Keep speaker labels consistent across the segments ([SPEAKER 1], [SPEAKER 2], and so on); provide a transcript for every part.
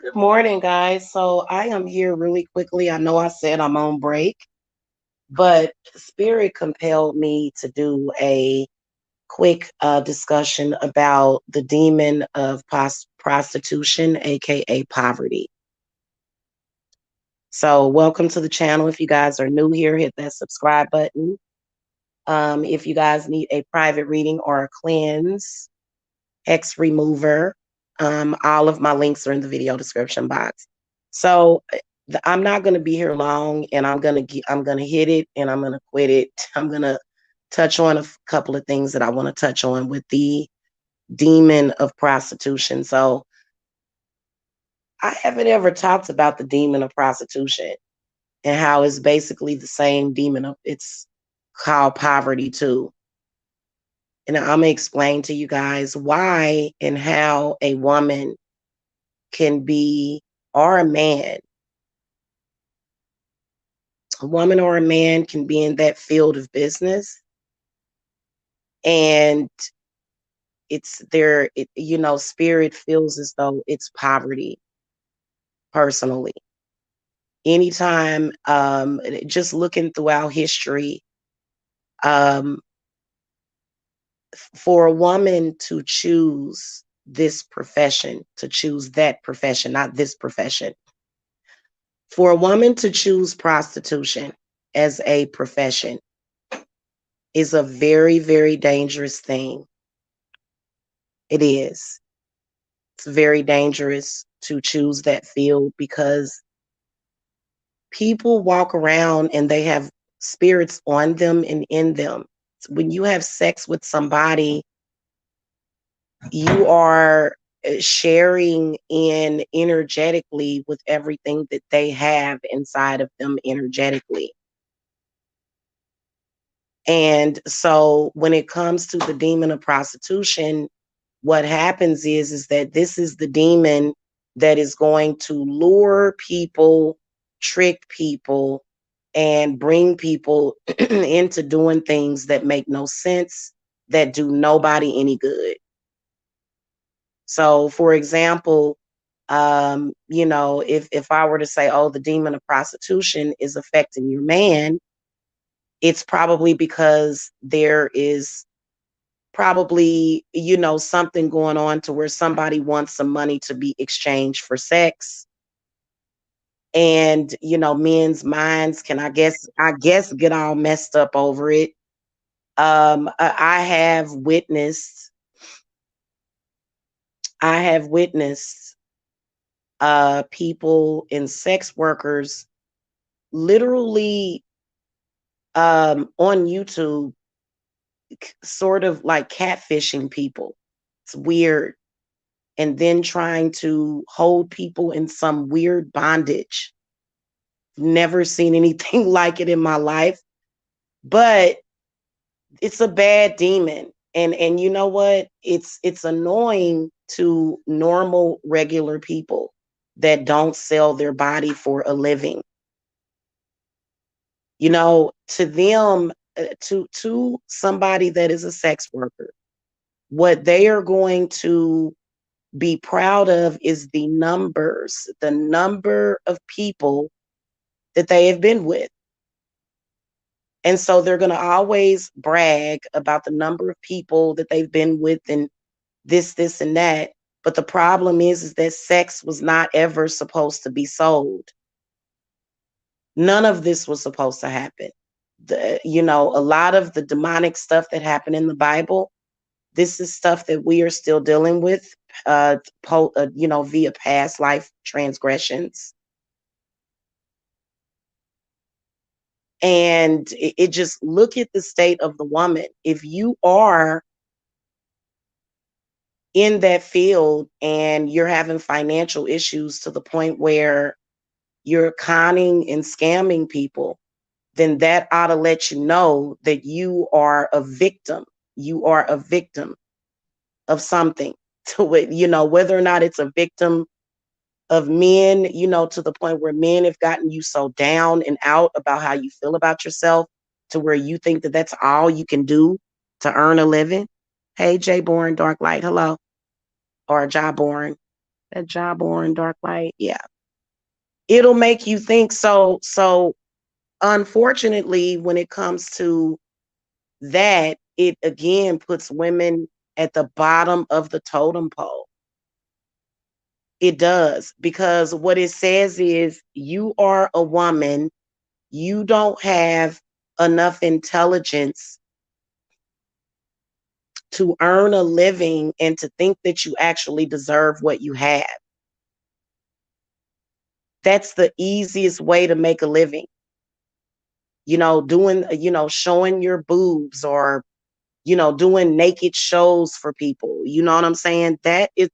[SPEAKER 1] Good morning, guys. So I am here really quickly. I know I said I'm on break, but Spirit compelled me to do a quick discussion about the demon of prostitution, aka poverty. So, welcome to the channel. If you guys are new here, hit that subscribe button. If you guys need a private reading or a cleanse, hex remover, all of my links are in the video description box. So I'm not going to be here long, and I'm gonna hit it, and I'm gonna quit it. I'm gonna touch on a couple of things that I want to touch on with the demon of prostitution. So I haven't ever talked about the demon of prostitution and how it's basically the same demon of it's called poverty too. And I'm gonna explain to you guys why and how a woman can be, or a woman or a man can be in that field of business, and it's there, spirit feels as though it's poverty personally. Anytime, just looking throughout history, um, for a woman to choose this profession, to choose that profession, not this profession, for a woman to choose prostitution as a profession is a very, very dangerous thing. It is. It's very dangerous to choose that field because people walk around and they have spirits on them and in them. When you have sex with somebody, you are sharing in energetically with everything that they have inside of them energetically. And so when it comes to the demon of prostitution, what happens is that this is the demon that is going to lure people, trick people, and bring people into doing things that make no sense, that do nobody any good. So, for example, if I were to say, oh, the demon of prostitution is affecting your man, it's probably because there is probably, something going on to where somebody wants some money to be exchanged for sex. And, men's minds can, I guess, get all messed up over it. I have witnessed, people and sex workers literally on YouTube, sort of like catfishing people. It's weird. And then trying to hold people in some weird bondage. Never seen anything like it in my life, but it's a bad demon. And you know what? It's annoying to normal regular people that don't sell their body for a living. To them, to somebody that is a sex worker, what they are going to be proud of is the number of people that they have been with. And so they're going to always brag about the number of people that they've been with and this, and that. But the problem is that sex was not ever supposed to be sold. None of this was supposed to happen. A lot of the demonic stuff that happened in the Bible, this is stuff that we are still dealing with, via past life transgressions. And it just, look at the state of the woman. If you are in that field and you're having financial issues to the point where you're conning and scamming people, then that ought to let you know that you are a victim. You are a victim of something, to it, whether or not it's a victim of men, to the point where men have gotten you so down and out about how you feel about yourself, to where you think that that's all you can do to earn a living. Hey, Jay Born, Dark Light, hello. Or Jai Born. That job or in dark light. Yeah. It'll make you think. So unfortunately, when it comes to that, it again puts women at the bottom of the totem pole. It does, because what it says is you are a woman, you don't have enough intelligence to earn a living and to think that you actually deserve what you have. That's the easiest way to make a living. Doing, showing your boobs, or, doing naked shows for people. You know what I'm saying?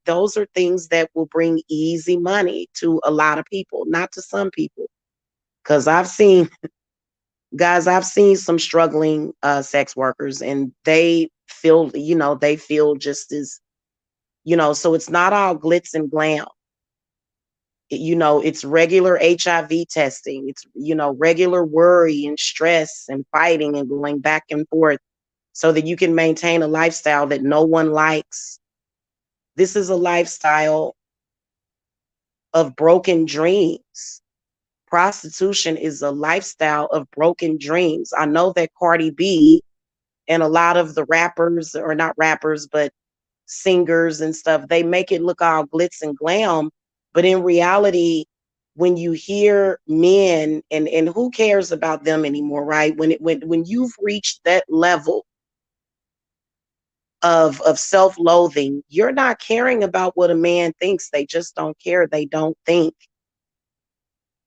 [SPEAKER 1] Those are things that will bring easy money to a lot of people, not to some people. Cause I've seen some struggling sex workers, and they feel just as, so it's not all glitz and glam. It's regular HIV testing. It's, regular worry and stress and fighting and going back and forth so that you can maintain a lifestyle that no one likes. This is a lifestyle of broken dreams. Prostitution is a lifestyle of broken dreams. I know that Cardi B and a lot of the rappers, or not rappers, but singers and stuff, they make it look all glitz and glam. But in reality, when you hear men, and who cares about them anymore, right? When you've reached that level of self-loathing, you're not caring about what a man thinks. They just don't care. They don't think.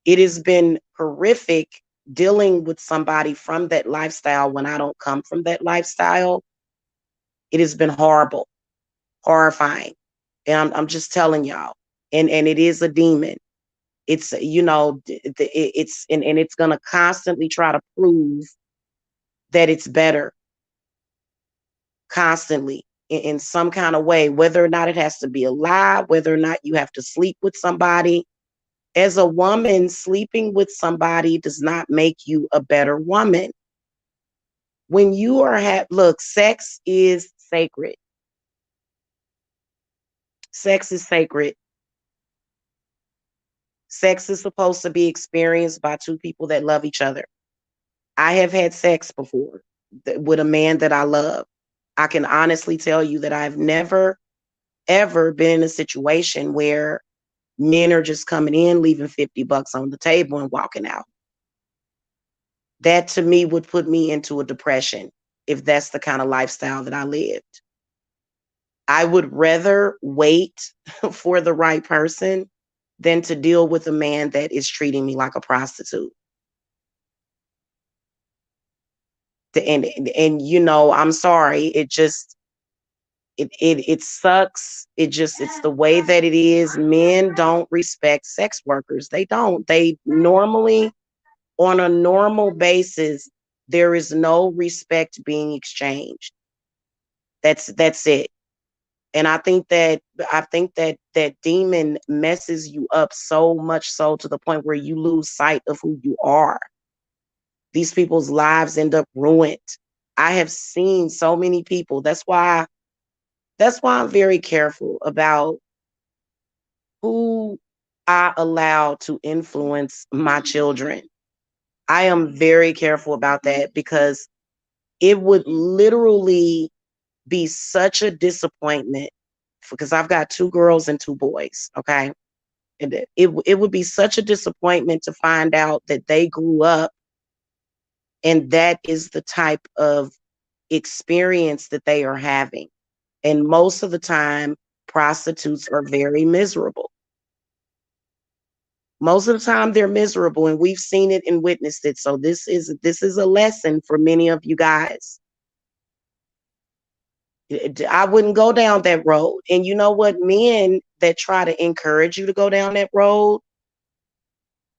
[SPEAKER 1] It has been horrific dealing with somebody from that lifestyle when I don't come from that lifestyle. It has been horrible, horrifying. And I'm just telling y'all. And it is a demon. It's, and it's going to constantly try to prove that it's better, constantly, in some kind of way, whether or not it has to be a lie, whether or not you have to sleep with somebody. As a woman, sleeping with somebody does not make you a better woman. When you are look, sex is sacred. Sex is sacred. Sex is supposed to be experienced by two people that love each other. I have had sex before with a man that I love. I can honestly tell you that I've never, ever been in a situation where men are just coming in, leaving $50 on the table and walking out. That to me would put me into a depression if that's the kind of lifestyle that I lived. I would rather wait for the right person than to deal with a man that is treating me like a prostitute. And I'm sorry, it sucks. It's the way that it is. Men don't respect sex workers. They don't. They normally, on a normal basis, there is no respect being exchanged. That's it. And I think that demon messes you up so much, so to the point where you lose sight of who you are. These people's lives end up ruined. I have seen so many people. That's why I'm very careful about who I allow to influence my children. I am very careful about that, because it would literally be such a disappointment, because I've got 2 girls and 2 boys, okay? And it would be such a disappointment to find out that they grew up and that is the type of experience that they are having. And most of the time, prostitutes are very miserable. Most of the time they're miserable, and we've seen it and witnessed it. So this is a lesson for many of you guys. I wouldn't go down that road. And you know what? Men that try to encourage you to go down that road,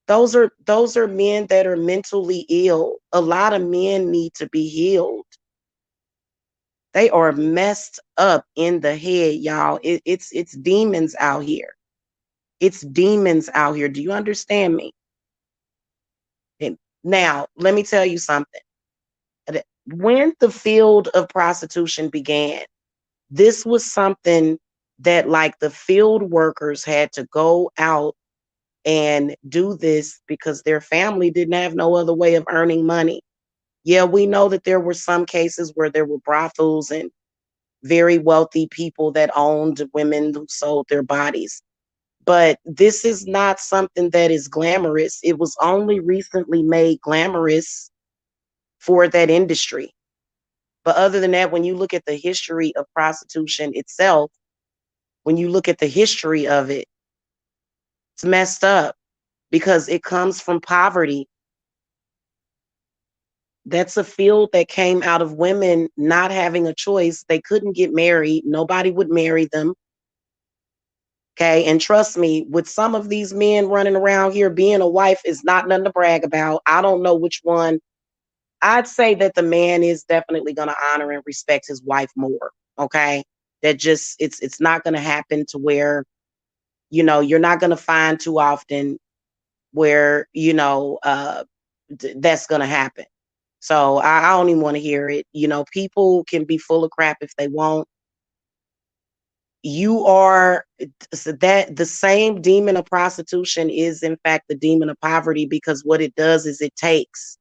[SPEAKER 1] those are men that are mentally ill. A lot of men need to be healed. They are messed up in the head, y'all. It's demons out here. It's demons out here. Do you understand me? And now, let me tell you something. When the field of prostitution began, this was something that like the field workers had to go out and do this because their family didn't have no other way of earning money. Yeah, we know that there were some cases where there were brothels and very wealthy people that owned women who sold their bodies. But this is not something that is glamorous. It was only recently made glamorous for that industry. But other than that, when you look at the history of prostitution itself, when you look at the history of it, it's messed up because it comes from poverty. That's a field that came out of women not having a choice. They couldn't get married. Nobody would marry them. Okay. And trust me, with some of these men running around here, being a wife is not nothing to brag about. I don't know which one. I'd say that the man is definitely going to honor and respect his wife more. Okay. That just, it's not going to happen to where, you're not going to find too often where, that's going to happen. So I don't even want to hear it. People can be full of crap if they want. You are so that the same demon of prostitution is in fact the demon of poverty, because what it does is it takes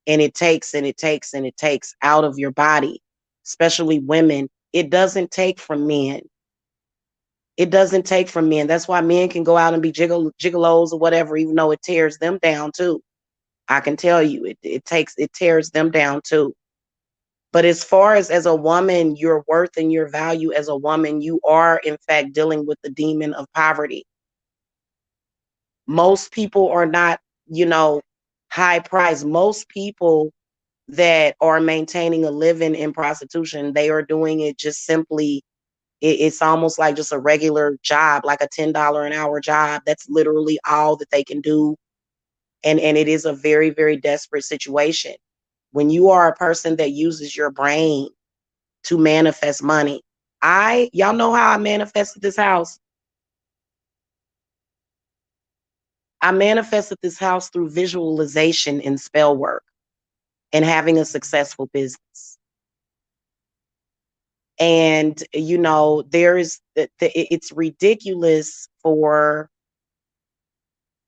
[SPEAKER 1] and it takes and it takes and it takes out of your body, especially women. It doesn't take from men. It doesn't take from men. That's why men can go out and be gigolos or whatever, even though it tears them down too. I can tell you, it tears them down too. But as far as a woman, your worth and your value as a woman, you are in fact dealing with the demon of poverty. Most people are not, high price. Most people that are maintaining a living in prostitution, they are doing it just simply, it's almost like just a regular job, like a $10 an hour job. That's literally all that they can do. And it is a very, very desperate situation. When you are a person that uses your brain to manifest money. Y'all know how I manifested this house. I manifested this house through visualization and spell work and having a successful business. And, it's ridiculous for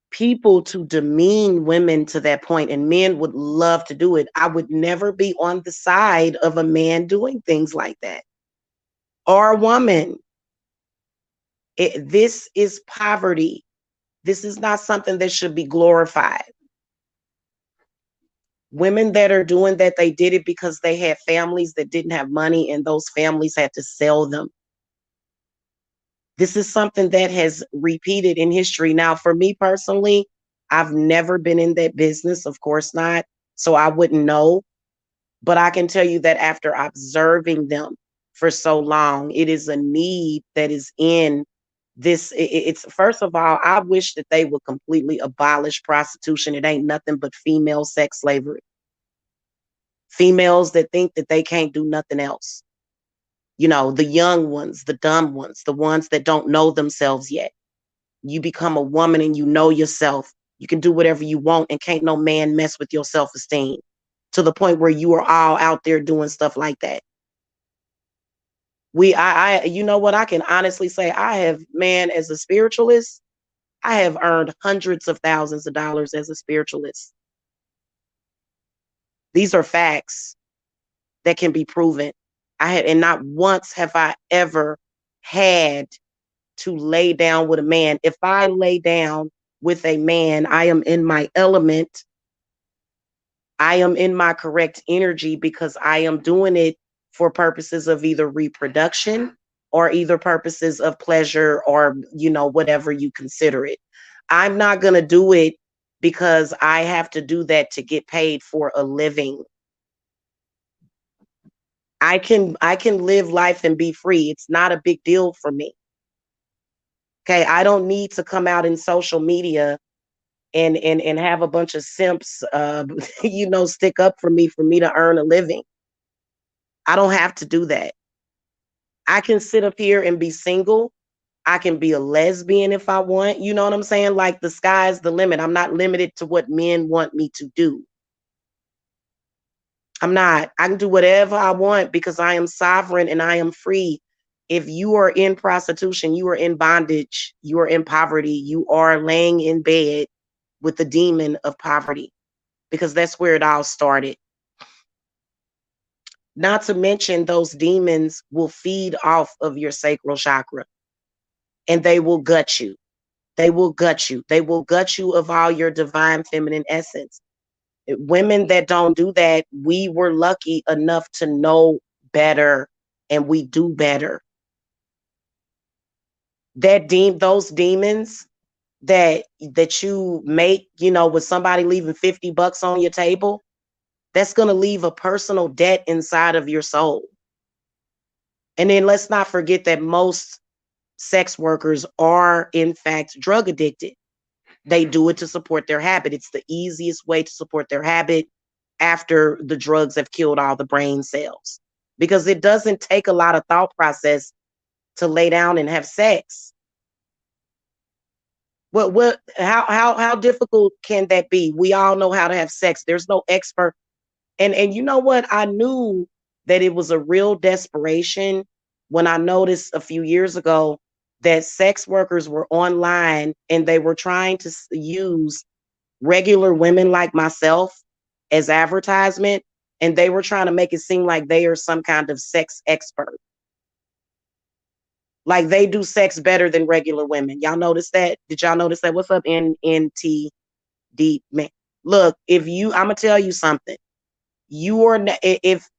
[SPEAKER 1] people to demean women to that point, and men would love to do it. I would never be on the side of a man doing things like that, or a woman. This is poverty. This is not something that should be glorified. Women that are doing that, they did it because they had families that didn't have money and those families had to sell them. This is something that has repeated in history. Now, for me personally, I've never been in that business, of course not. So I wouldn't know. But I can tell you that after observing them for so long, it is a need that is in this. It's first of all, I wish that they would completely abolish prostitution. It ain't nothing but female sex slavery. Females that think that they can't do nothing else. The young ones, the dumb ones, the ones that don't know themselves yet. You become a woman and you know yourself. You can do whatever you want and can't no man mess with your self-esteem to the point where you are all out there doing stuff like that. You know what? I can honestly say I have, man, as a spiritualist, I have earned hundreds of thousands of dollars as a spiritualist. These are facts that can be proven. And not once have I ever had to lay down with a man. If I lay down with a man, I am in my element. I am in my correct energy because I am doing it for purposes of either reproduction or either purposes of pleasure or, whatever you consider it. I'm not going to do it because I have to do that to get paid for a living. I can live life and be free. It's not a big deal for me. Okay, I don't need to come out in social media and have a bunch of simps stick up for me to earn a living. I don't have to do that. I can sit up here and be single. I can be a lesbian if I want. You know what I'm saying? Like the sky's the limit. I'm not limited to what men want me to do. I'm not. I can do whatever I want because I am sovereign and I am free. If you are in prostitution, you are in bondage, you are in poverty, you are laying in bed with the demon of poverty, because that's where it all started. Not to mention, those demons will feed off of your sacral chakra, and they will gut you. They will gut you. They will gut you of all your divine feminine essence. Women that don't do that, we were lucky enough to know better, and we do better. Those demons that you make, with somebody leaving $50 on your table, that's going to leave a personal debt inside of your soul. And then let's not forget that most sex workers are in fact drug addicted. They do it to support their habit. It's the easiest way to support their habit after the drugs have killed all the brain cells, because it doesn't take a lot of thought process to lay down and have sex. How difficult can that be? We all know how to have sex. There's no expert. And you know what? I knew that it was a real desperation when I noticed a few years ago that sex workers were online and they were trying to use regular women like myself as advertisement, and they were trying to make it seem like they are some kind of sex expert. Like they do sex better than regular women. Y'all notice that? Did y'all notice that? What's up, NNTD man? Look, I'm gonna tell you something. You are if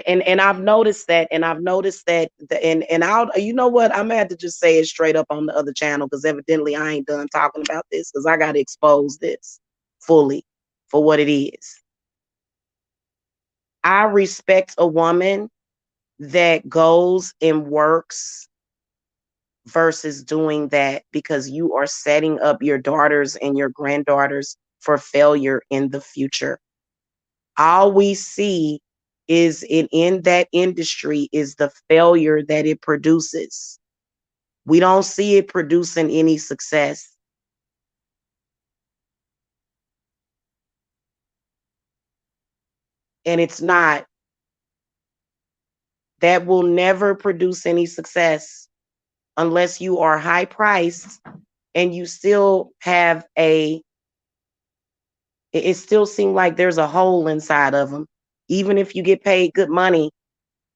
[SPEAKER 1] and I've noticed that, and I'll, you know what, I'm gonna have to just say it straight up on the other channel, because evidently I ain't done talking about this, because I gotta expose this fully for what it is. I respect a woman that goes and works versus doing that, because you are setting up your daughters and your granddaughters for failure in the future. All we see is in that industry is the failure that it produces. We don't see it producing any success. And it's not. That will never produce any success unless you are high priced and you still have it still seems like there's a hole inside of them. Even if you get paid good money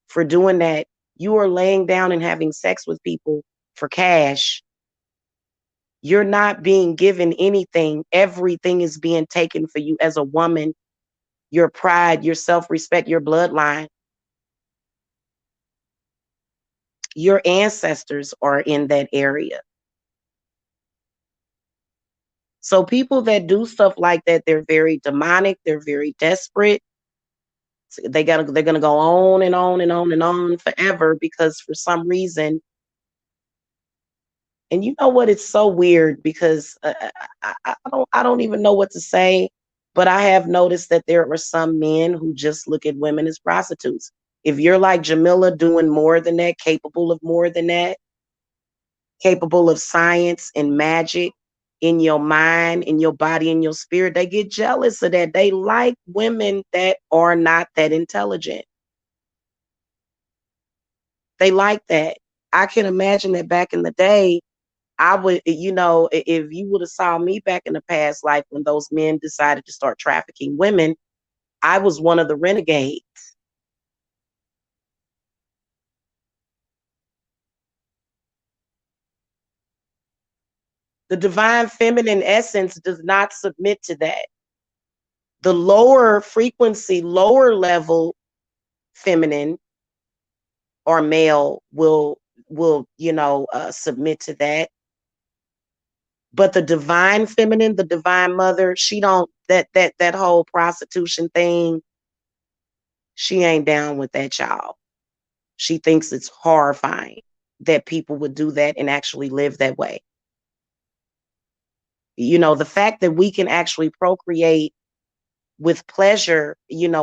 [SPEAKER 1] for doing that, you are laying down and having sex with people for cash. You're not being given anything. Everything is being taken for you as a woman. Your pride, your self-respect, your bloodline. Your ancestors are in that area. So people that do stuff like that, they're very demonic, they're very desperate. They're gonna go on and on and on and on forever, because for some reason, and you know what, it's so weird, because I don't even know what to say, but I have noticed that there are some men who just look at women as prostitutes. If you're like Jamila, doing more than that, capable of more than that, capable of science and magic in your mind, in your body, in your spirit, they get jealous of that. They like women that are not that intelligent. They like that. I can imagine that back in the day, I would, if you would have saw me back in the past life when those men decided to start trafficking women, I was one of the renegades. The divine feminine essence does not submit to that. The lower frequency, lower level feminine or male will submit to that. But the divine feminine, the divine mother, she don't, that whole prostitution thing, she ain't down with that, y'all. She thinks it's horrifying that people would do that and actually live that way. The fact that we can actually procreate with pleasure,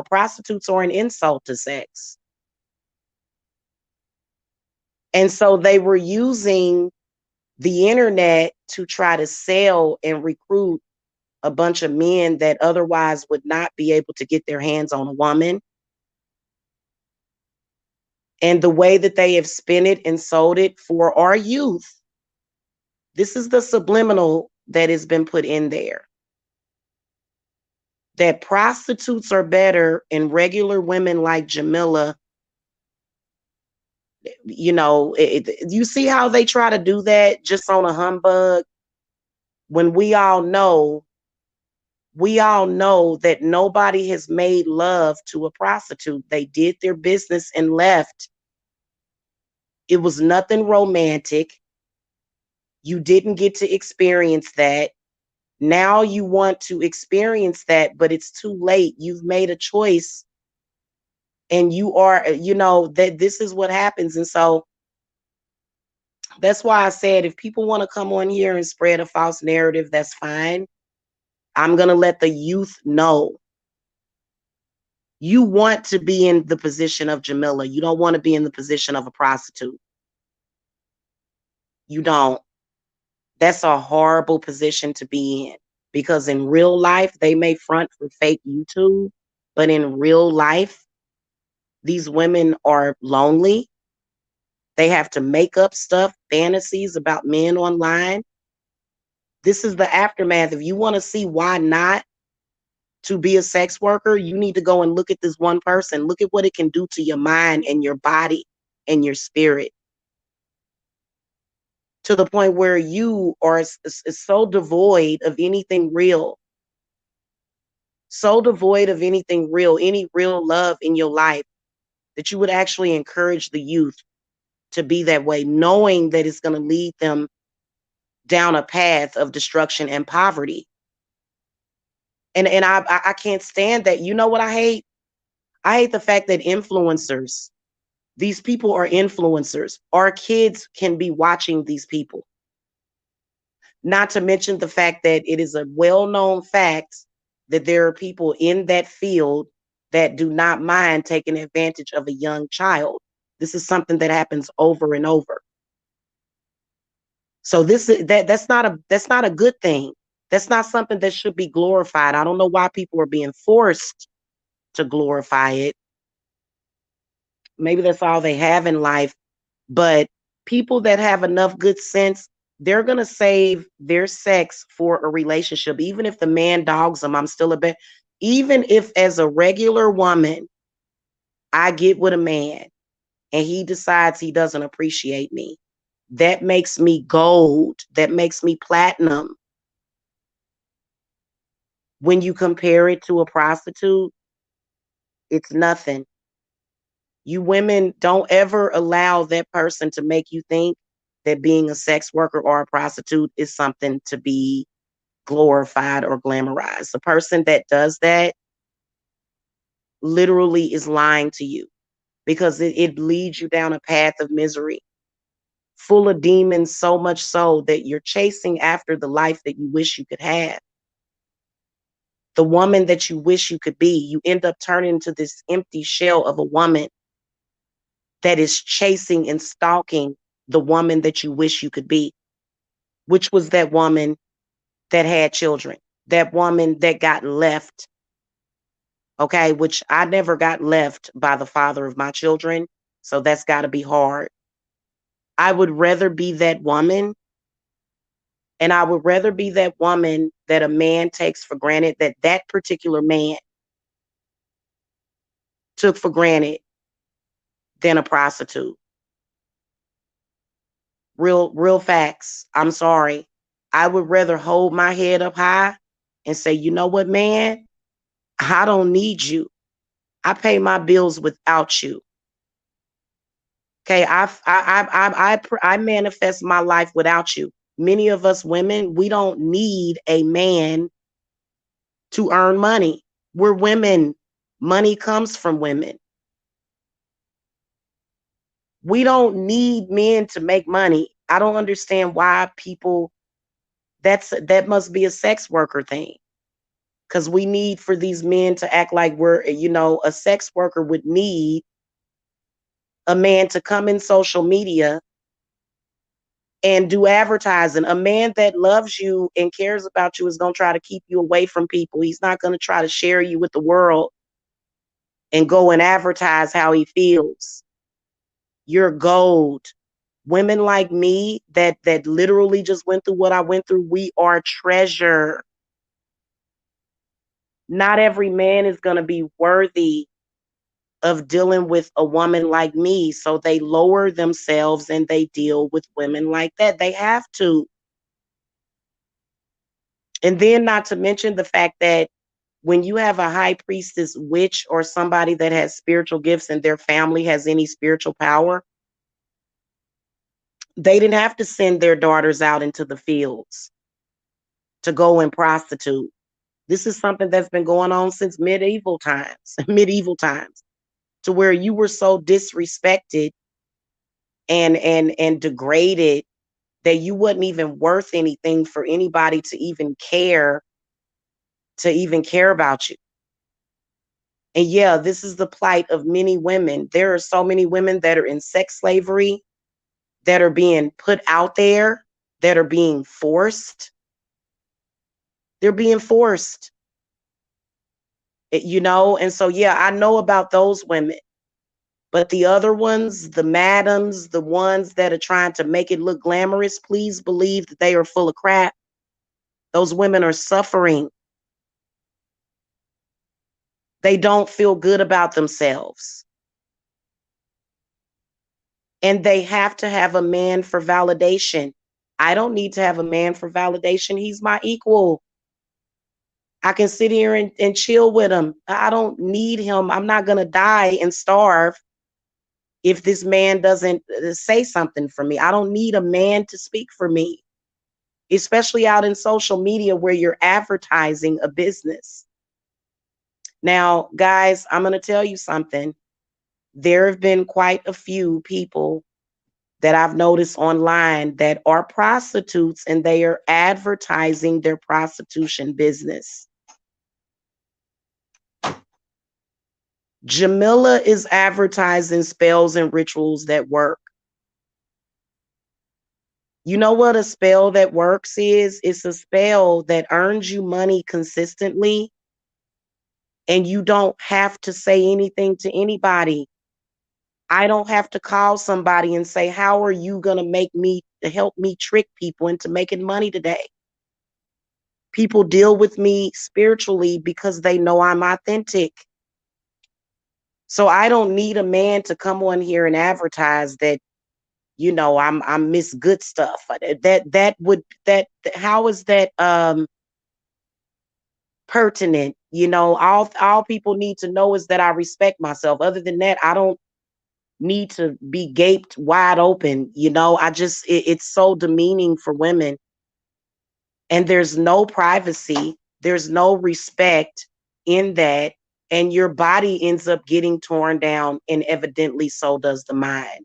[SPEAKER 1] prostitutes are an insult to sex. And so they were using the internet to try to sell and recruit a bunch of men that otherwise would not be able to get their hands on a woman. And the way that they have spent it and sold it for our youth, this is the subliminal that has been put in there. That prostitutes are better and regular women like Jamila, you see how they try to do that just on a humbug? When we all know that nobody has made love to a prostitute. They did their business and left. It was nothing romantic. You didn't get to experience that. Now you want to experience that, but it's too late. You've made a choice and you are, that this is what happens. And so that's why I said, if people want to come on here and spread a false narrative, that's fine. I'm going to let the youth know. You want to be in the position of Jamila. You don't want to be in the position of a prostitute. You don't. That's a horrible position to be in, because in real life, they may front for fake YouTube, but in real life, these women are lonely. They have to make up stuff, fantasies about men online. This is the aftermath. If you want to see why not to be a sex worker, you need to go and look at this one person. Look at what it can do to your mind and your body and your spirit, to the point where you are so devoid of anything real, so devoid of anything real, any real love in your life, that you would actually encourage the youth to be that way, knowing that it's going to lead them down a path of destruction and poverty. And I can't stand that. You know what I hate? I hate the fact that influencers, these people are influencers. Our kids can be watching these people. Not to mention the fact that it is a well-known fact that there are people in that field that do not mind taking advantage of a young child. This is something that happens over and over. So that's not a good thing. That's not something that should be glorified. I don't know why people are being forced to glorify it. Maybe that's all they have in life. But people that have enough good sense, they're going to save their sex for a relationship. Even if the man dogs them, I'm still a bet. Even if as a regular woman, I get with a man and he decides he doesn't appreciate me, that makes me gold. That makes me platinum. When you compare it to a prostitute, it's nothing. You women, don't ever allow that person to make you think that being a sex worker or a prostitute is something to be glorified or glamorized. The person that does that literally is lying to you, because it leads you down a path of misery, full of demons, so much so that you're chasing after the life that you wish you could have. The woman that you wish you could be, you end up turning into this empty shell of a woman that is chasing and stalking the woman that you wish you could be, which was that woman that had children, that woman that got left. Okay, which I never got left by the father of my children. So that's got to be hard. I would rather be that woman. And I would rather be that woman that a man takes for granted, that that particular man took for granted, than a prostitute. Real facts. I'm sorry. I would rather hold my head up high and say, you know what, man? I don't need you. I pay my bills without you. Okay, I manifest my life without you. Many of us women, we don't need a man to earn money. We're women. Money comes from women. We don't need men to make money. I don't understand why people, that must be a sex worker thing. Because we need for these men to act like we're, a sex worker would need a man to come in social media and do advertising. A man that loves you and cares about you is going to try to keep you away from people. He's not going to try to share you with the world and go and advertise how he feels. You're gold. Women like me that literally just went through what I went through, we are treasure. Not every man is going to be worthy of dealing with a woman like me. So they lower themselves and they deal with women like that. They have to. And then, not to mention the fact that when you have a high priestess witch or somebody that has spiritual gifts and their family has any spiritual power, they didn't have to send their daughters out into the fields to go and prostitute. This is something that's been going on since medieval times, medieval times, to where you were so disrespected and degraded that you wasn't even worth anything for anybody to even care about you. And yeah, this is the plight of many women. There are so many women that are in sex slavery, that are being put out there, that are being forced. They're being forced, and so yeah, I know about those women. But the other ones, the madams, the ones that are trying to make it look glamorous, please believe that they are full of crap. Those women are suffering. They don't feel good about themselves. And they have to have a man for validation. I don't need to have a man for validation. He's my equal. I can sit here and chill with him. I don't need him. I'm not going to die and starve if this man doesn't say something for me. I don't need a man to speak for me, especially out in social media where you're advertising a business. Now, guys, I'm going to tell you something. There have been quite a few people that I've noticed online that are prostitutes and they are advertising their prostitution business. Jamila is advertising spells and rituals that work. You know what a spell that works is? It's a spell that earns you money consistently, and you don't have to say anything to anybody. I don't have to call somebody and say, how are you going to help me trick people into making money today? People deal with me spiritually because they know I'm authentic. So I don't need a man to come on here and advertise that, I'm Miss Good Stuff. How is that pertinent? All people need to know is that I respect myself. Other than that, I don't need to be gaped wide open. It's so demeaning for women. And there's no privacy, there's no respect in that. And your body ends up getting torn down, and evidently so does the mind.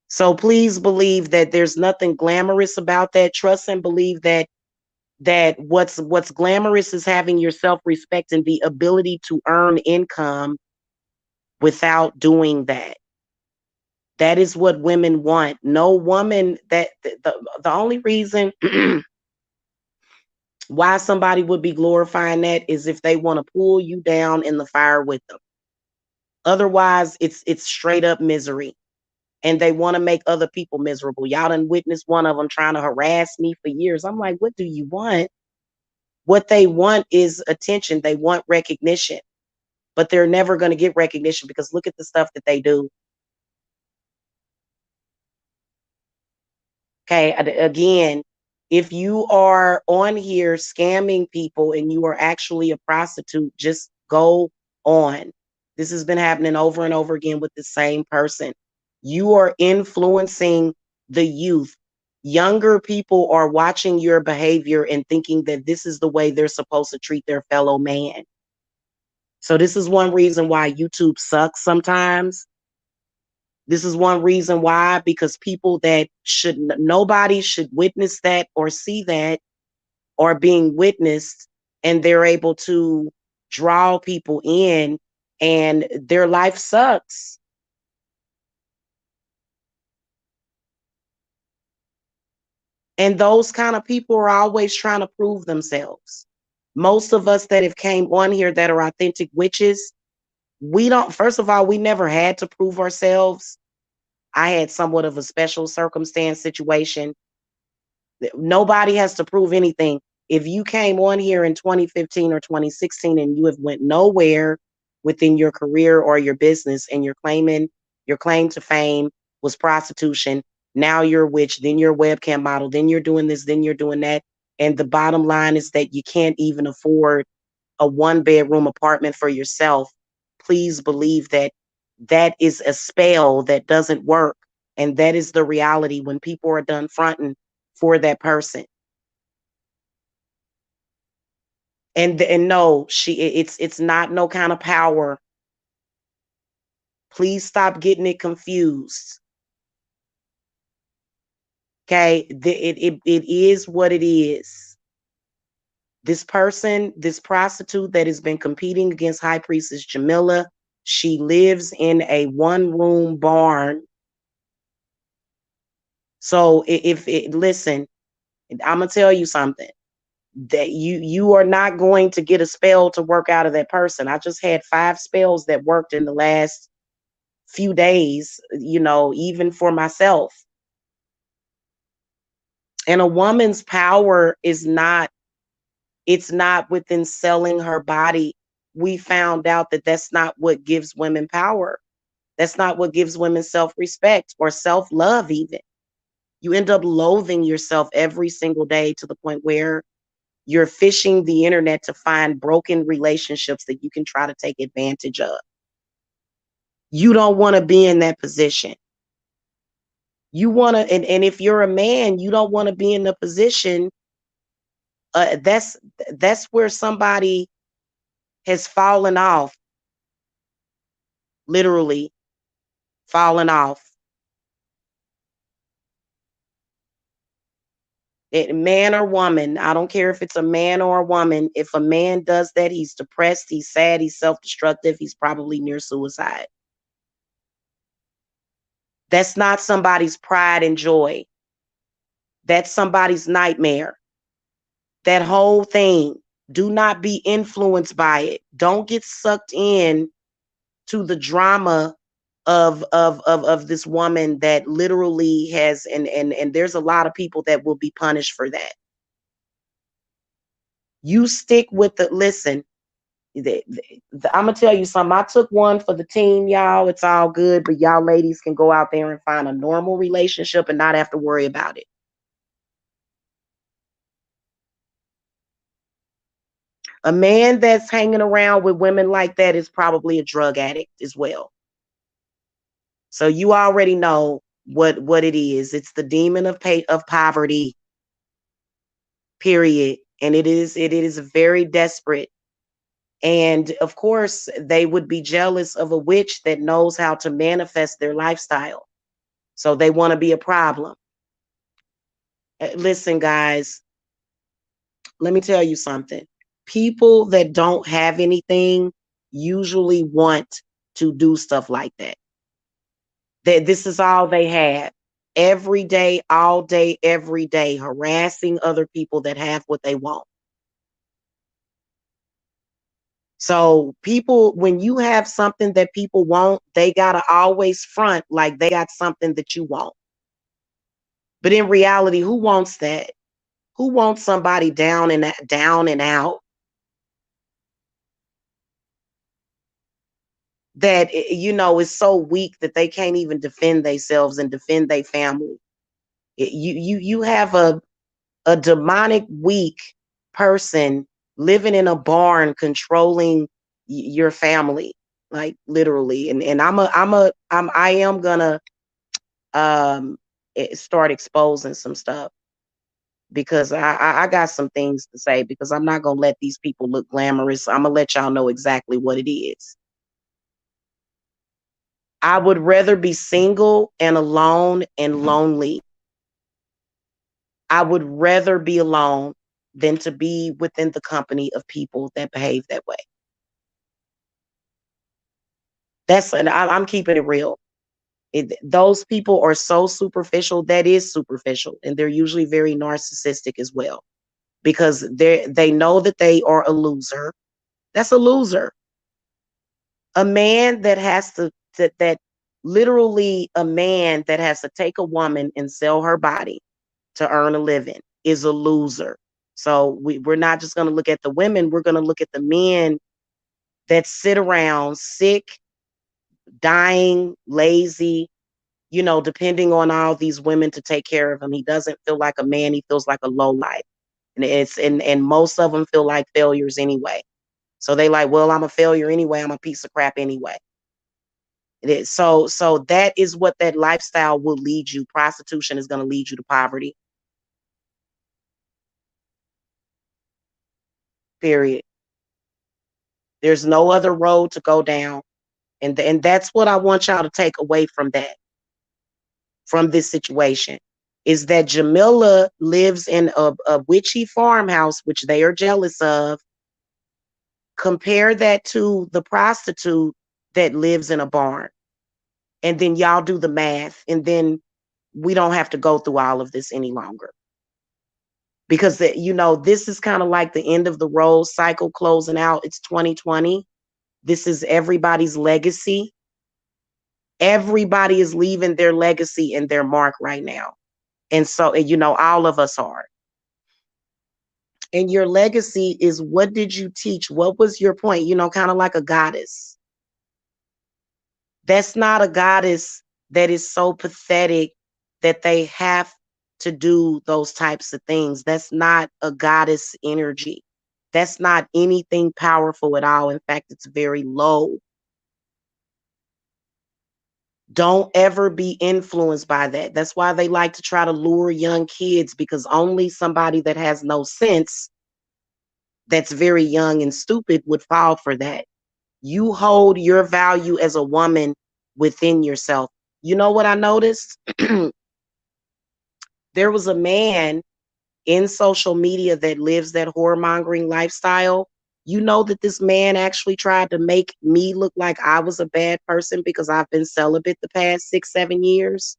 [SPEAKER 1] So please believe that there's nothing glamorous about that. Trust and believe that what's glamorous is having your self-respect and the ability to earn income without doing that. That is what women want. No woman that the only reason why somebody would be glorifying that is if they want to pull you down in the fire with them. Otherwise, it's straight up misery. And they want to make other people miserable. Y'all done witnessed one of them trying to harass me for years. I'm like, what do you want? What they want is attention. They want recognition. But they're never going to get recognition because look at the stuff that they do. Okay, again, if you are on here scamming people and you are actually a prostitute, just go on. This has been happening over and over again with the same person. You are influencing the youth. Younger people are watching your behavior and thinking that this is the way they're supposed to treat their fellow man. So this is one reason why YouTube sucks sometimes. This is one reason why, because nobody should witness that or see that or being witnessed, and they're able to draw people in and their life sucks. And those kind of people are always trying to prove themselves. Most of us that have came on here that are authentic witches, We don't, first of all, we never had to prove ourselves. I had somewhat of a special circumstance situation. Nobody has to prove anything. If you came on here in 2015 or 2016 and you have went nowhere within your career or your business, and you're claiming your claim to fame was prostitution, now you're a witch, then you're a webcam model, then you're doing this, then you're doing that. And the bottom line is that you can't even afford a 1-bedroom apartment for yourself. Please believe that that is a spell that doesn't work. And that is the reality when people are done fronting for that person. And no, it's not no kind of power. Please stop getting it confused. Okay, it is what it is. This person, this prostitute that has been competing against High Priestess Jamila, she lives in a 1-room barn. So if it, listen, I'm gonna tell you something, that you are not going to get a spell to work out of that person. I just had 5 spells that worked in the last few days, even for myself. And a woman's power is not, it's not within selling her body. We found out that that's not what gives women power. That's not what gives women self-respect or self-love even. You end up loathing yourself every single day to the point where you're fishing the internet to find broken relationships that you can try to take advantage of. You don't want to be in that position. You want to, and if you're a man, you don't want to be in the position. That's where somebody has fallen off, literally fallen off. Man or woman, I don't care if it's a man or a woman. If a man does that, he's depressed, he's sad, he's self-destructive, he's probably near suicide. That's not somebody's pride and joy. That's somebody's nightmare. That whole thing. Do not be influenced by it. Don't get sucked in to the drama of this woman that literally has, and there's a lot of people that will be punished for that. You stick with the, listen, I'm gonna tell you something. I took one for the team, y'all. It's all good, but y'all ladies can go out there and find a normal relationship and not have to worry about it. A man that's hanging around with women like that is probably a drug addict as well. So you already know what it is. It's the demon of poverty, period. And it is very desperate. And of course, they would be jealous of a witch that knows how to manifest their lifestyle. So they want to be a problem. Listen, guys, let me tell you something. People that don't have anything usually want to do stuff like that. This is all they have. Every day, all day, every day, harassing other people that have what they want. So people, when you have something that people want, they gotta always front like they got something that you want. But in reality, who wants that? Who wants somebody down and out? That is so weak that they can't even defend themselves and defend their family. You have a demonic weak person living in a barn controlling your family, like literally. And I am gonna start exposing some stuff, because I got some things to say, because I'm not gonna let these people look glamorous. I'm gonna let y'all know exactly what it is. I would rather be single and alone and lonely. I would rather be alone than to be within the company of people that behave that way. And I'm keeping it real. Those people are so superficial. That is superficial. And they're usually very narcissistic as well, because they know that they are a loser. That's a loser. A man that has that literally a man that has to take a woman and sell her body to earn a living is a loser. So we're not just going to look at the women, we're going to look at the men that sit around sick, dying, lazy, depending on all these women to take care of him. He doesn't feel like a man, he feels like a low life. And most of them feel like failures anyway. So they like, well, I'm a failure anyway, I'm a piece of crap anyway. It is. So that is what that lifestyle will lead you. Prostitution is going to lead you to poverty. Period. There's no other road to go down. And that's what I want y'all to take away from that, from this situation, is that Jamila lives in a witchy farmhouse, which they are jealous of. Compare that to the prostitute that lives in a barn. And then y'all do the math. And then we don't have to go through all of this any longer. Because, this is kind of like the end of the road cycle closing out. It's 2020. This is everybody's legacy. Everybody is leaving their legacy and their mark right now. And so, all of us are. And your legacy is, what did you teach? What was your point? Kind of like a goddess. That's not a goddess that is so pathetic that they have to do those types of things. That's not a goddess energy. That's not anything powerful at all. In fact, it's very low. Don't ever be influenced by that. That's why they like to try to lure young kids, because only somebody that has no sense, that's very young and stupid, would fall for that. You hold your value as a woman within yourself. You know what I noticed? There was a man in social media that lives that whoremongering lifestyle. You know that this man actually tried to make me look like I was a bad person because I've been celibate the past 6-7 years.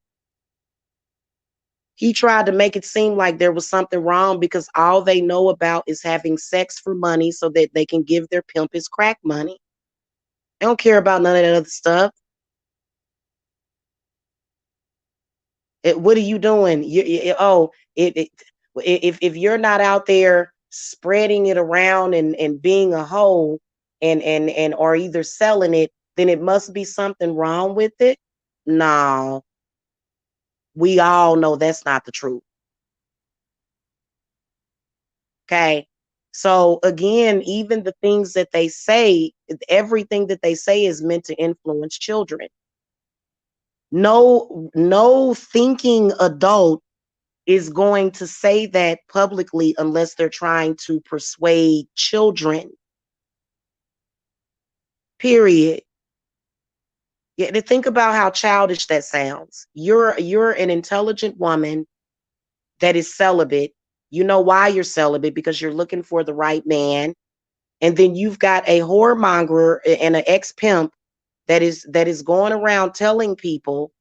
[SPEAKER 1] He tried to make it seem like there was something wrong because all they know about is having sex for money so that they can give their pimp his crack money. They don't care about none of that other stuff. What are you doing? If you're not out there spreading it around and being a hoe and or either selling it, then it must be something wrong with it. No, we all know that's not the truth. Okay. So again, even the things that they say, everything that they say is meant to influence children. No thinking adult is going to say that publicly unless they're trying to persuade children. Period. Yeah, to think about how childish that sounds. You're an intelligent woman that is celibate. You know why you're celibate, because you're looking for the right man. And then you've got a whoremonger and an ex-pimp that is going around telling people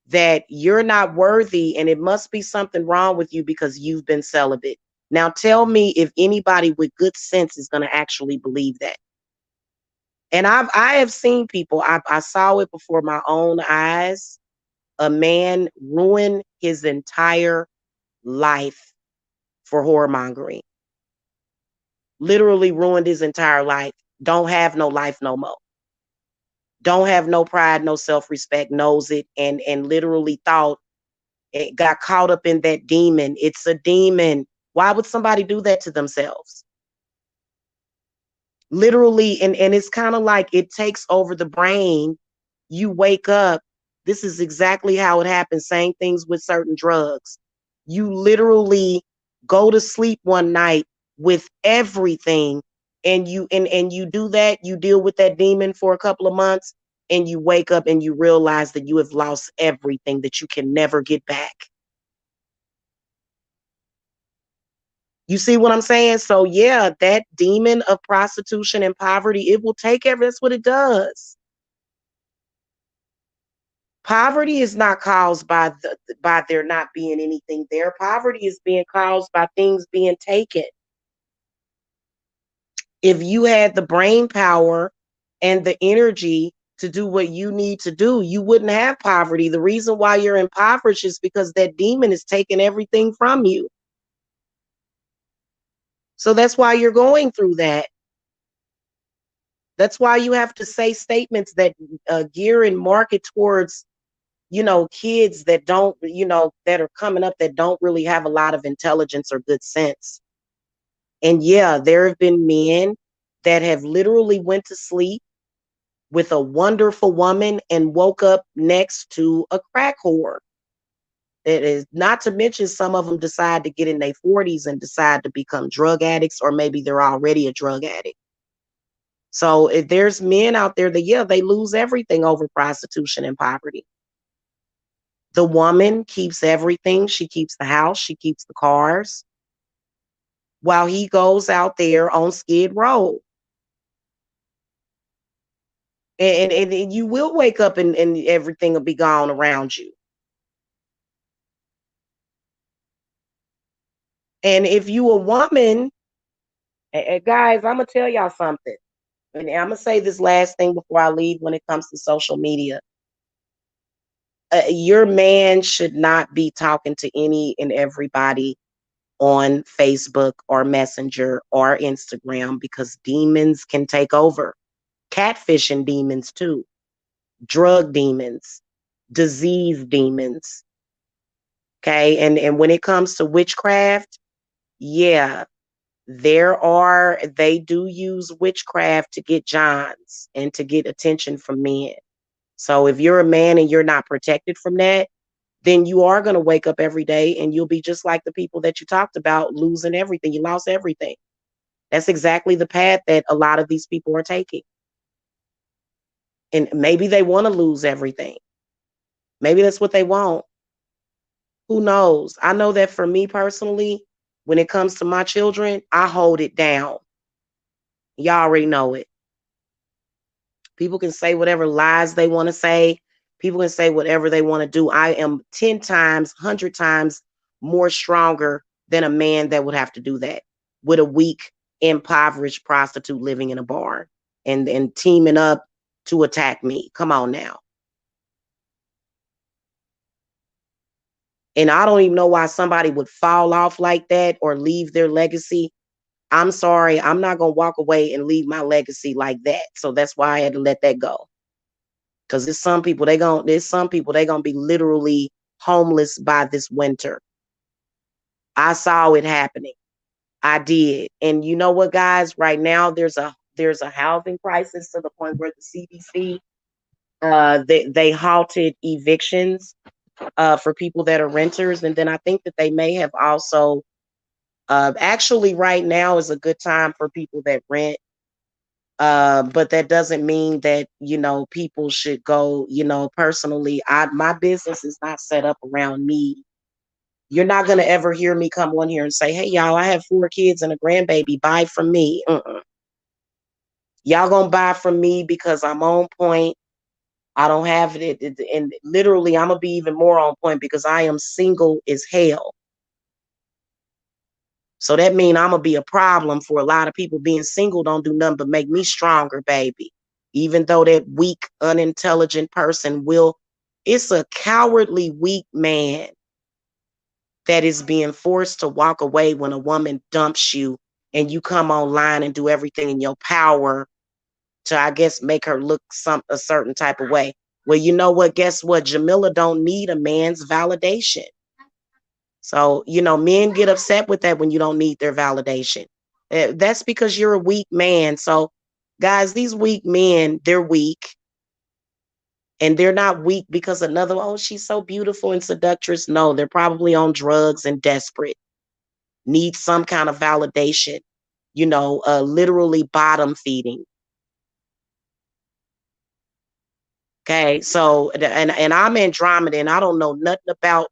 [SPEAKER 1] that you're not worthy and it must be something wrong with you because you've been celibate. Now tell me if anybody with good sense is going to actually believe that. And I have seen people, I saw it before my own eyes, a man ruin his entire life for whoremongering. Literally ruined his entire life. Don't have no life no more. Don't have no pride, no self-respect, knows it, and literally thought it got caught up in that demon. It's a demon. Why would somebody do that to themselves? Literally, and it's kind of like it takes over the brain. You wake up. This is exactly how it happens. Same things with certain drugs. You literally go to sleep one night with everything, and you do that. You deal with that demon for a couple of months, and you wake up and you realize that you have lost everything, that you can never get back. You see what I'm saying? So yeah, that demon of prostitution and poverty, it will take every, that's what it does. Poverty is not caused by there not being anything there. Poverty is being caused by things being taken. If you had the brain power and the energy to do what you need to do, you wouldn't have poverty. The reason why you're impoverished is because that demon is taking everything from you. So that's why you're going through that. That's why you have to say statements that gear and market towards, kids that don't, that are coming up that don't really have a lot of intelligence or good sense. And yeah, there have been men that have literally went to sleep with a wonderful woman and woke up next to a crack whore. It is not to mention some of them decide to get in their 40s and decide to become drug addicts, or maybe they're already a drug addict. So if there's men out there that, yeah, they lose everything over prostitution and poverty. The woman keeps everything. She keeps the house. She keeps the cars while he goes out there on Skid Row. And you will wake up and everything will be gone around you. And if you a woman, guys, I'm going to tell y'all something. And I'm going to say this last thing before I leave when it comes to social media. Your man should not be talking to any and everybody on Facebook or Messenger or Instagram, because demons can take over. Catfishing demons too. Drug demons. Disease demons. Okay. And when it comes to witchcraft, yeah, they do use witchcraft to get Johns and to get attention from men. So if you're a man and you're not protected from that, then you are going to wake up every day and you'll be just like the people that you talked about, losing everything. You lost everything. That's exactly the path that a lot of these people are taking. And maybe they want to lose everything. Maybe that's what they want. Who knows? I know that for me personally, when it comes to my children, I hold it down. Y'all already know it. People can say whatever lies they want to say. People can say whatever they want to do. I am 10 times, 100 times more stronger than a man that would have to do that with a weak, impoverished prostitute living in a barn and teaming up to attack me. Come on now. And I don't even know why somebody would fall off like that or leave their legacy. I'm sorry, I'm not going to walk away and leave my legacy like that. So that's why I had to let that go. Because there's some people they gonna be literally homeless by this winter. I saw it happening. I did. And you know what, guys? Right now there's a housing crisis to the point where the CDC they halted evictions for people that are renters. And then I think that they may have also actually right now is a good time for people that rent. But that doesn't mean that, people should go, personally, my business is not set up around me. You're not going to ever hear me come on here and say, hey, y'all, I have 4 kids and a grandbaby, buy from me. Y'all going to buy from me because I'm on point. I don't have it. And literally, I'm going to be even more on point because I am single as hell. So that means I'm going to be a problem for a lot of people. Being single don't do nothing but make me stronger, baby. Even though that weak, unintelligent person it's a cowardly, weak man that is being forced to walk away when a woman dumps you and you come online and do everything in your power to, I guess, make her look a certain type of way. Well, you know what? Guess what? Jamila don't need a man's validation. So, men get upset with that when you don't need their validation. That's because you're a weak man. So, guys, these weak men, they're weak. And they're not weak because she's so beautiful and seductress. No, they're probably on drugs and desperate. Need some kind of validation, literally bottom feeding. Okay, so, and I'm Andromeda, and I don't know nothing about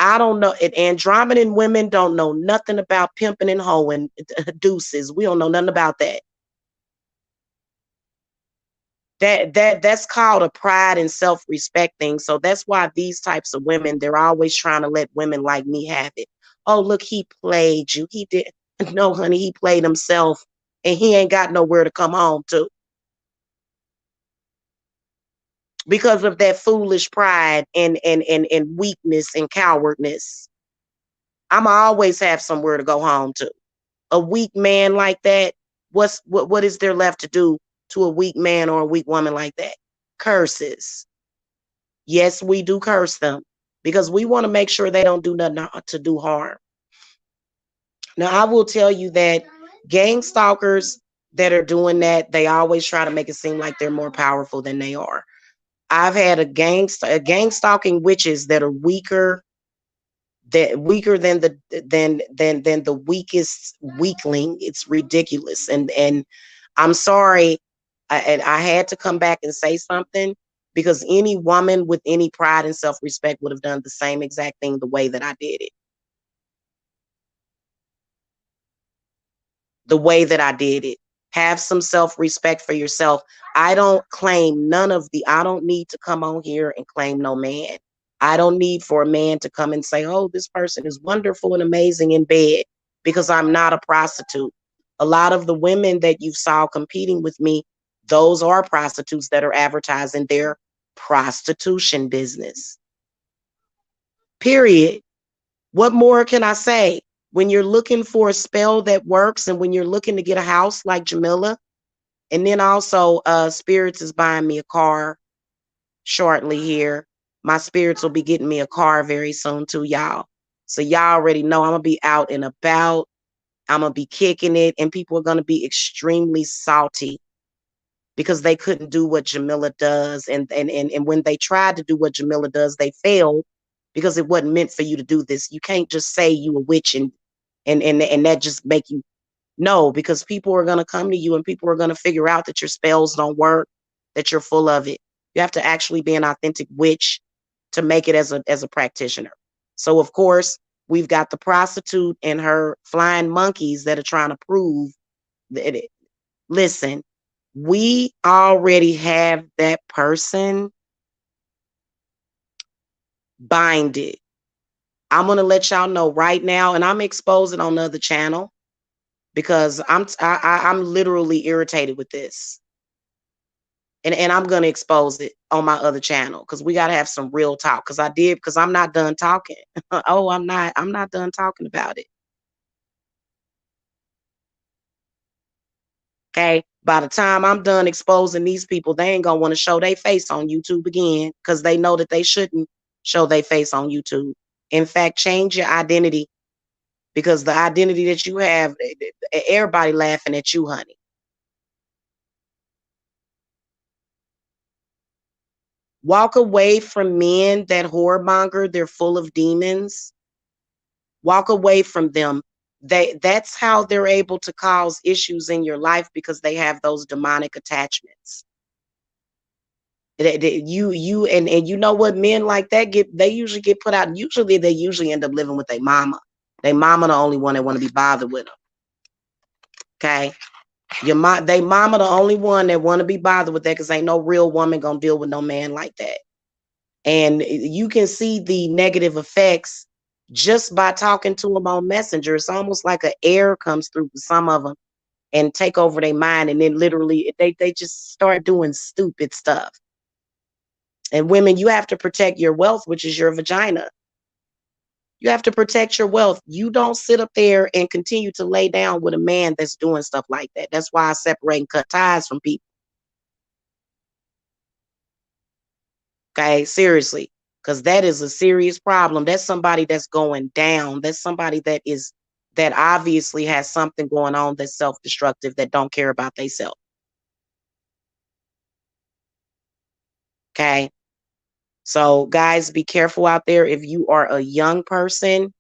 [SPEAKER 1] I don't know. And Andromedan women don't know nothing about pimping and hoeing deuces. We don't know nothing about that. That's called a pride and self-respect thing. So that's why these types of women, they're always trying to let women like me have it. Oh, look, he played you. He did. No, honey, he played himself. and he ain't got nowhere to come home to because of that foolish pride and weakness and cowardness. I'm always have somewhere to go home to. A weak man like that, what is there left to do to a weak man or a weak woman like that? Curses. Yes, we do curse them because we want to make sure they don't do nothing to do harm. Now, I will tell you that gang stalkers that are doing that, they always try to make it seem like they're more powerful than they are. I've had a gang stalking witches that are weaker, that weaker than the weakest weakling. It's ridiculous. And I'm sorry, I had to come back and say something because any woman with any pride and self-respect would have done the same exact thing the way that I did it. The way that I did it. Have some self-respect for yourself. I don't need to come on here and claim no man. I don't need for a man to come and say, oh, this person is wonderful and amazing in bed, because I'm not a prostitute. A lot of the women that you saw competing with me, those are prostitutes that are advertising their prostitution business. Period. What more can I say? When you're looking for a spell that works and when you're looking to get a house like Jamila, and then also Spirits is buying me a car shortly here. My Spirits will be getting me a car very soon too, y'all. So y'all already know I'm going to be out and about. I'm going to be kicking it, and people are going to be extremely salty because they couldn't do what Jamila does. And when they tried to do what Jamila does, they failed because it wasn't meant for you to do this. You can't just say you a witch and that just make you. No, because people are going to come to you and people are going to figure out that your spells don't work, that you're full of it. You have to actually be an authentic witch to make it as a practitioner. So of course, we've got the prostitute and her flying monkeys that are trying to prove that listen, we already have that person binded. I'm going to let y'all know right now, and I'm exposing on the other channel because I'm literally irritated with this. And I'm going to expose it on my other channel because we got to have some real talk, because I'm not done talking. Oh, I'm not done talking about it. Okay. By the time I'm done exposing these people, they ain't going to want to show their face on YouTube again because they know that they shouldn't show their face on YouTube. In fact, change your identity, because the identity that you have, everybody laughing at you, honey. Walk away from men that whoremonger. They're full of demons. Walk away from them. That's how they're able to cause issues in your life, because they have those demonic attachments. And you know what, men like that they usually get put out. Usually they end up living with their mama. Their mama the only one that want to be bothered with them. Okay. They mama the only one that want to be bothered with that, because ain't no real woman gonna deal with no man like that. And you can see the negative effects just by talking to them on Messenger. It's almost like an air comes through for some of them and take over their mind, and then literally they just start doing stupid stuff. And women, you have to protect your wealth, which is your vagina. You have to protect your wealth. You don't sit up there and continue to lay down with a man that's doing stuff like that. That's why I separate and cut ties from people. Okay, seriously, because that is a serious problem. That's somebody that's going down. That's somebody that obviously has something going on that's self-destructive, that don't care about themselves. Okay. So guys, be careful out there. If you are a young person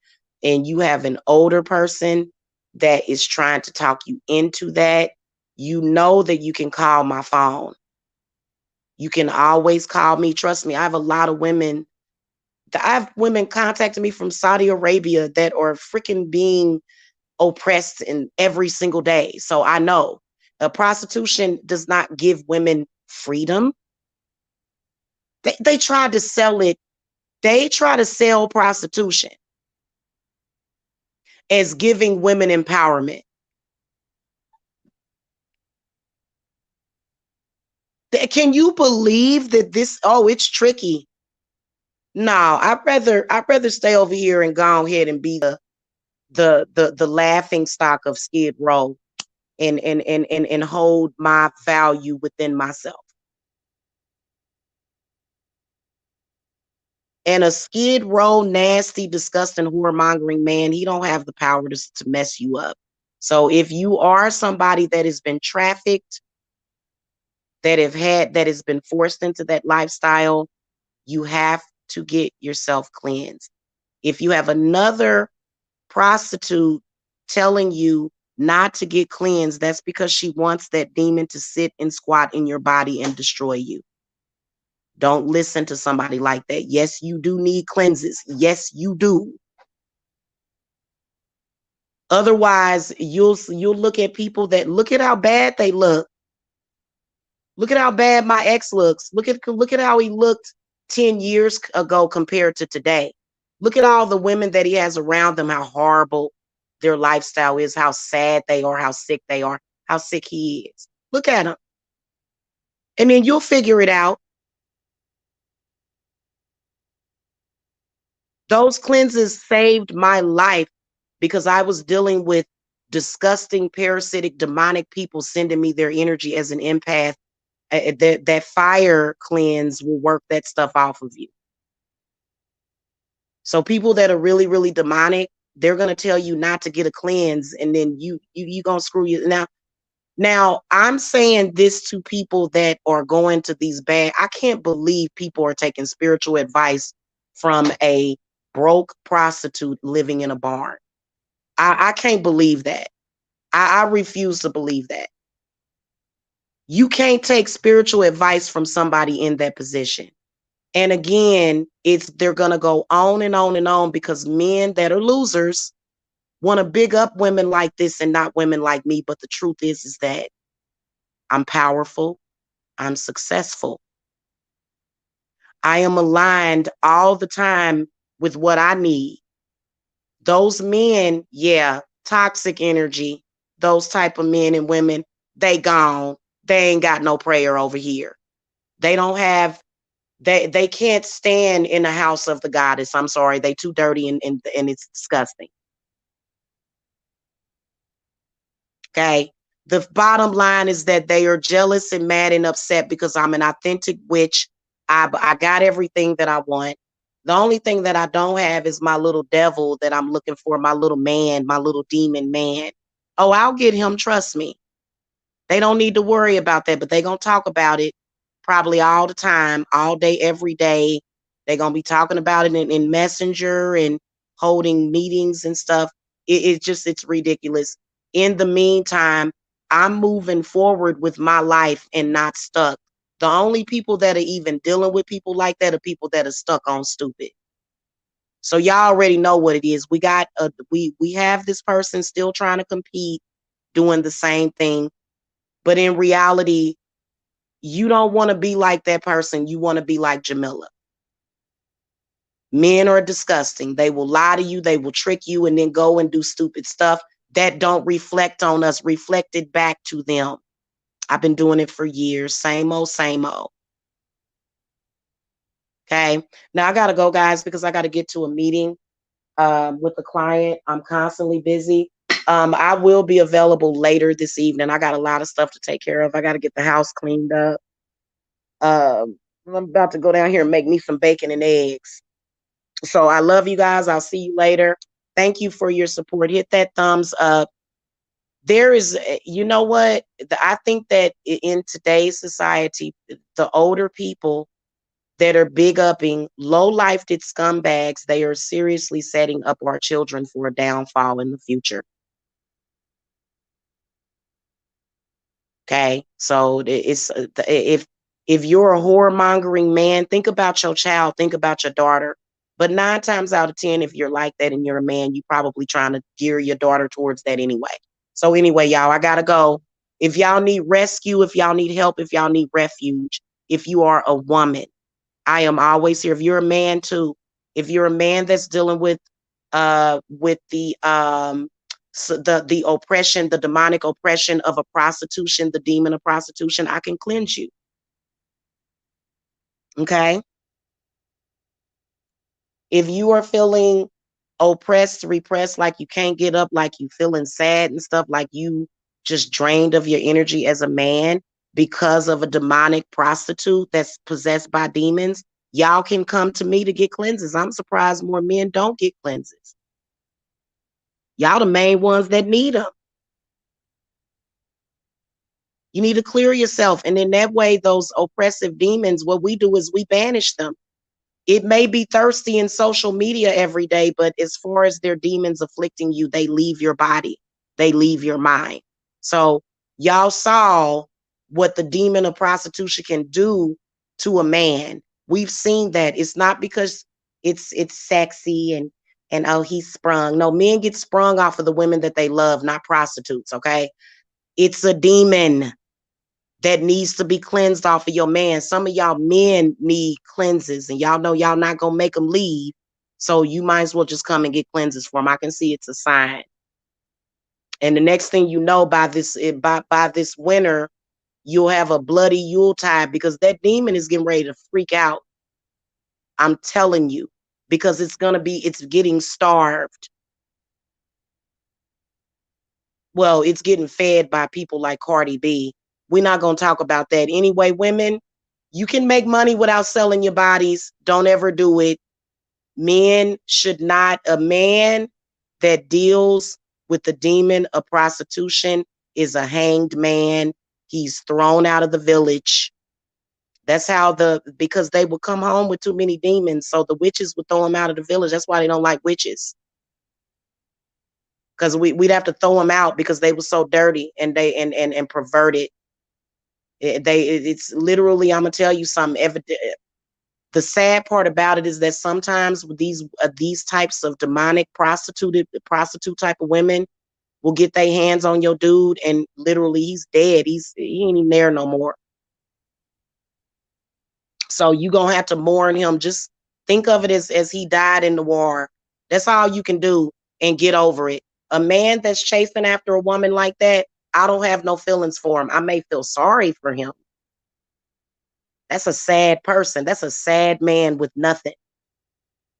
[SPEAKER 1] and you have an older person that is trying to talk you into that, you know that you can call my phone. You can always call me. Trust me, I have a lot of women. I have women contacting me from Saudi Arabia that are freaking being oppressed in every single day. So I know prostitution does not give women freedom. They try to sell it. They try to sell prostitution as giving women empowerment. Can you believe that this? Oh, it's tricky. No, I'd rather stay over here and go ahead and be the laughing stock of Skid Row and hold my value within myself. And a Skid Row, nasty, disgusting, whoremongering man, he don't have the power to mess you up. So if you are somebody that has been trafficked, that has been forced into that lifestyle, you have to get yourself cleansed. If you have another prostitute telling you not to get cleansed, that's because she wants that demon to sit and squat in your body and destroy you. Don't listen to somebody like that. Yes, you do need cleanses. Yes, you do. Otherwise, you'll look at people that look at how bad they look. Look at how bad my ex looks. Look at how he looked 10 years ago compared to today. Look at all the women that he has around them, how horrible their lifestyle is, how sad they are, how sick they are, how sick he is. Look at him. And then you'll figure it out. Those cleanses saved my life because I was dealing with disgusting, parasitic, demonic people sending me their energy as an empath. That fire cleanse will work that stuff off of you. So people that are really, really demonic, they're gonna tell you not to get a cleanse, and then you gonna screw you. Now I'm saying this to people that are going to these bad. I can't believe people are taking spiritual advice from a broke prostitute living in a barn. I can't believe that. I refuse to believe that. You can't take spiritual advice from somebody in that position. And again, they're gonna go on and on and on because men that are losers want to big up women like this and not women like me. But the truth is that I'm powerful, I'm successful, I am aligned all the time with what I need. Those men, yeah, toxic energy, those type of men and women, they gone. They ain't got no prayer over here. They don't have they can't stand in the house of the goddess. I'm sorry, they too dirty and it's disgusting. Okay. The bottom line is that they are jealous and mad and upset because I'm an authentic witch. I got everything that I want. The only thing that I don't have is my little devil that I'm looking for, my little man, my little demon man. Oh, I'll get him. Trust me. They don't need to worry about that, but they going to talk about it probably all the time, all day, every day. They're going to be talking about it in Messenger and holding meetings and stuff. It's ridiculous. In the meantime, I'm moving forward with my life and not stuck. The only people that are even dealing with people like that are people that are stuck on stupid. So y'all already know what it is. We have this person still trying to compete, doing the same thing. But in reality, you don't want to be like that person. You want to be like Jamila. Men are disgusting. They will lie to you. They will trick you and then go and do stupid stuff that don't reflect on us, reflect it back to them. I've been doing it for years. Same old, same old. Okay. Now I got to go, guys, because I got to get to a meeting with the client. I'm constantly busy. I will be available later this evening. I got a lot of stuff to take care of. I got to get the house cleaned up. I'm about to go down here and make me some bacon and eggs. So I love you guys. I'll see you later. Thank you for your support. Hit that thumbs up. There is, you know what? I think that in today's society, the older people that are big upping low-lifed scumbags, they are seriously setting up our children for a downfall in the future. Okay, so it's if you're a whoremongering man, think about your child, think about your daughter. But 9 times out of 10, if you're like that and you're a man, you're probably trying to gear your daughter towards that anyway. So anyway, y'all, I gotta go. If y'all need rescue, if y'all need help, if y'all need refuge, if you are a woman, I am always here. If you're a man too, if you're a man that's dealing with the oppression, the demonic oppression of a prostitution, the demon of prostitution, I can cleanse you. Okay. If you are feeling oppressed, repressed, like you can't get up, like you feeling sad and stuff, like you just drained of your energy as a man because of a demonic prostitute that's possessed by demons, y'all can come to me to get cleanses. I'm surprised more men don't get cleanses. Y'all the main ones that need them. You need to clear yourself. And in that way, those oppressive demons, what we do is we banish them. It may be thirsty in social media every day, but as far as their demons afflicting you, they leave your body, they leave your mind. So y'all saw what the demon of prostitution can do to a man. We've seen that. It's not because it's sexy and oh, he's sprung. No, men get sprung off of the women that they love, not prostitutes. Okay, it's a demon that needs to be cleansed off of your man. Some of y'all men need cleanses, and y'all know y'all not gonna make them leave. So you might as well just come and get cleanses for them. I can see it's a sign. And the next thing you know, by this winter, you'll have a bloody Yuletide because that demon is getting ready to freak out. I'm telling you, because it's getting starved. Well, it's getting fed by people like Cardi B. We're not gonna talk about that anyway. Women, you can make money without selling your bodies. Don't ever do it. Men should not, a man that deals with the demon of prostitution is a hanged man. He's thrown out of the village. That's how because they would come home with too many demons. So the witches would throw them out of the village. That's why they don't like witches. Because we'd have to throw them out because they were so dirty and and perverted. It's literally, I'm gonna tell you something. The sad part about it is that sometimes with these types of demonic prostitute type of women will get their hands on your dude and literally he's dead. He ain't even there no more. So you gonna have to mourn him. Just think of it as he died in the war. That's all you can do and get over it. A man that's chasing after a woman like that, I don't have no feelings for him. I may feel sorry for him. That's a sad person. That's a sad man with nothing.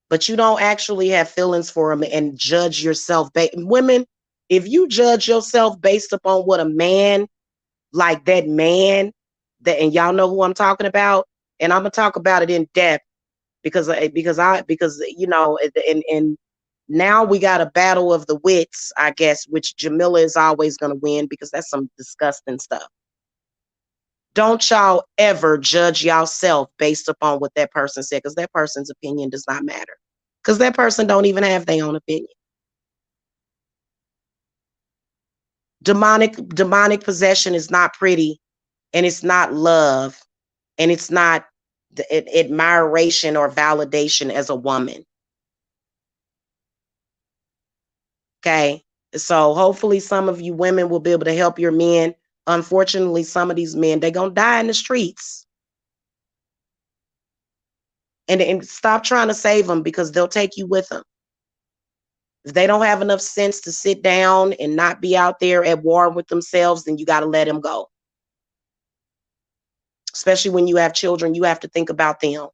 [SPEAKER 1] But you don't actually have feelings for him and judge yourself. Women, if you judge yourself based upon what a man like that man and y'all know who I'm talking about, and I'm gonna talk about it in depth because you know, and now we got a battle of the wits, I guess, which Jamila is always gonna win because that's some disgusting stuff. Don't y'all ever judge yourself based upon what that person said, because that person's opinion does not matter. Because that person don't even have their own opinion. Demonic possession is not pretty, and it's not love, and it's not admiration or validation as a woman. Okay. So hopefully some of you women will be able to help your men. Unfortunately, some of these men, they're going to die in the streets. And stop trying to save them because they'll take you with them. If they don't have enough sense to sit down and not be out there at war with themselves, then you got to let them go. Especially when you have children, you have to think about them.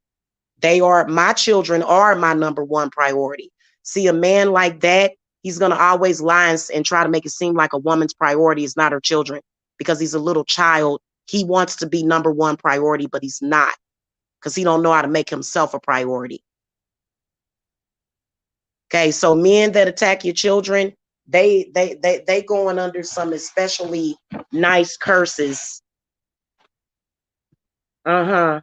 [SPEAKER 1] My children are my number one priority. See, a man like that, he's going to always lie and try to make it seem like a woman's priority is not her children because he's a little child. He wants to be number one priority, but he's not because he don't know how to make himself a priority. Okay, so men that attack your children, they going under some especially nice curses. Uh-huh.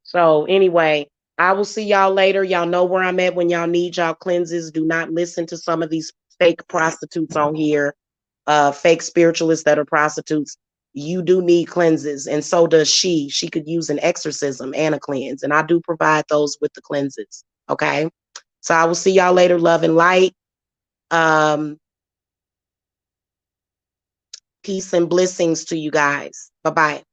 [SPEAKER 1] So anyway, I will see y'all later. Y'all know where I'm at when y'all need y'all cleanses. Do not listen to some of these fake prostitutes on here, fake spiritualists that are prostitutes. You do need cleanses, and so does she. She could use an exorcism and a cleanse, and I do provide those with the cleanses. Okay, so I will see y'all later. Love and light. Peace and blessings to you guys. Bye-bye.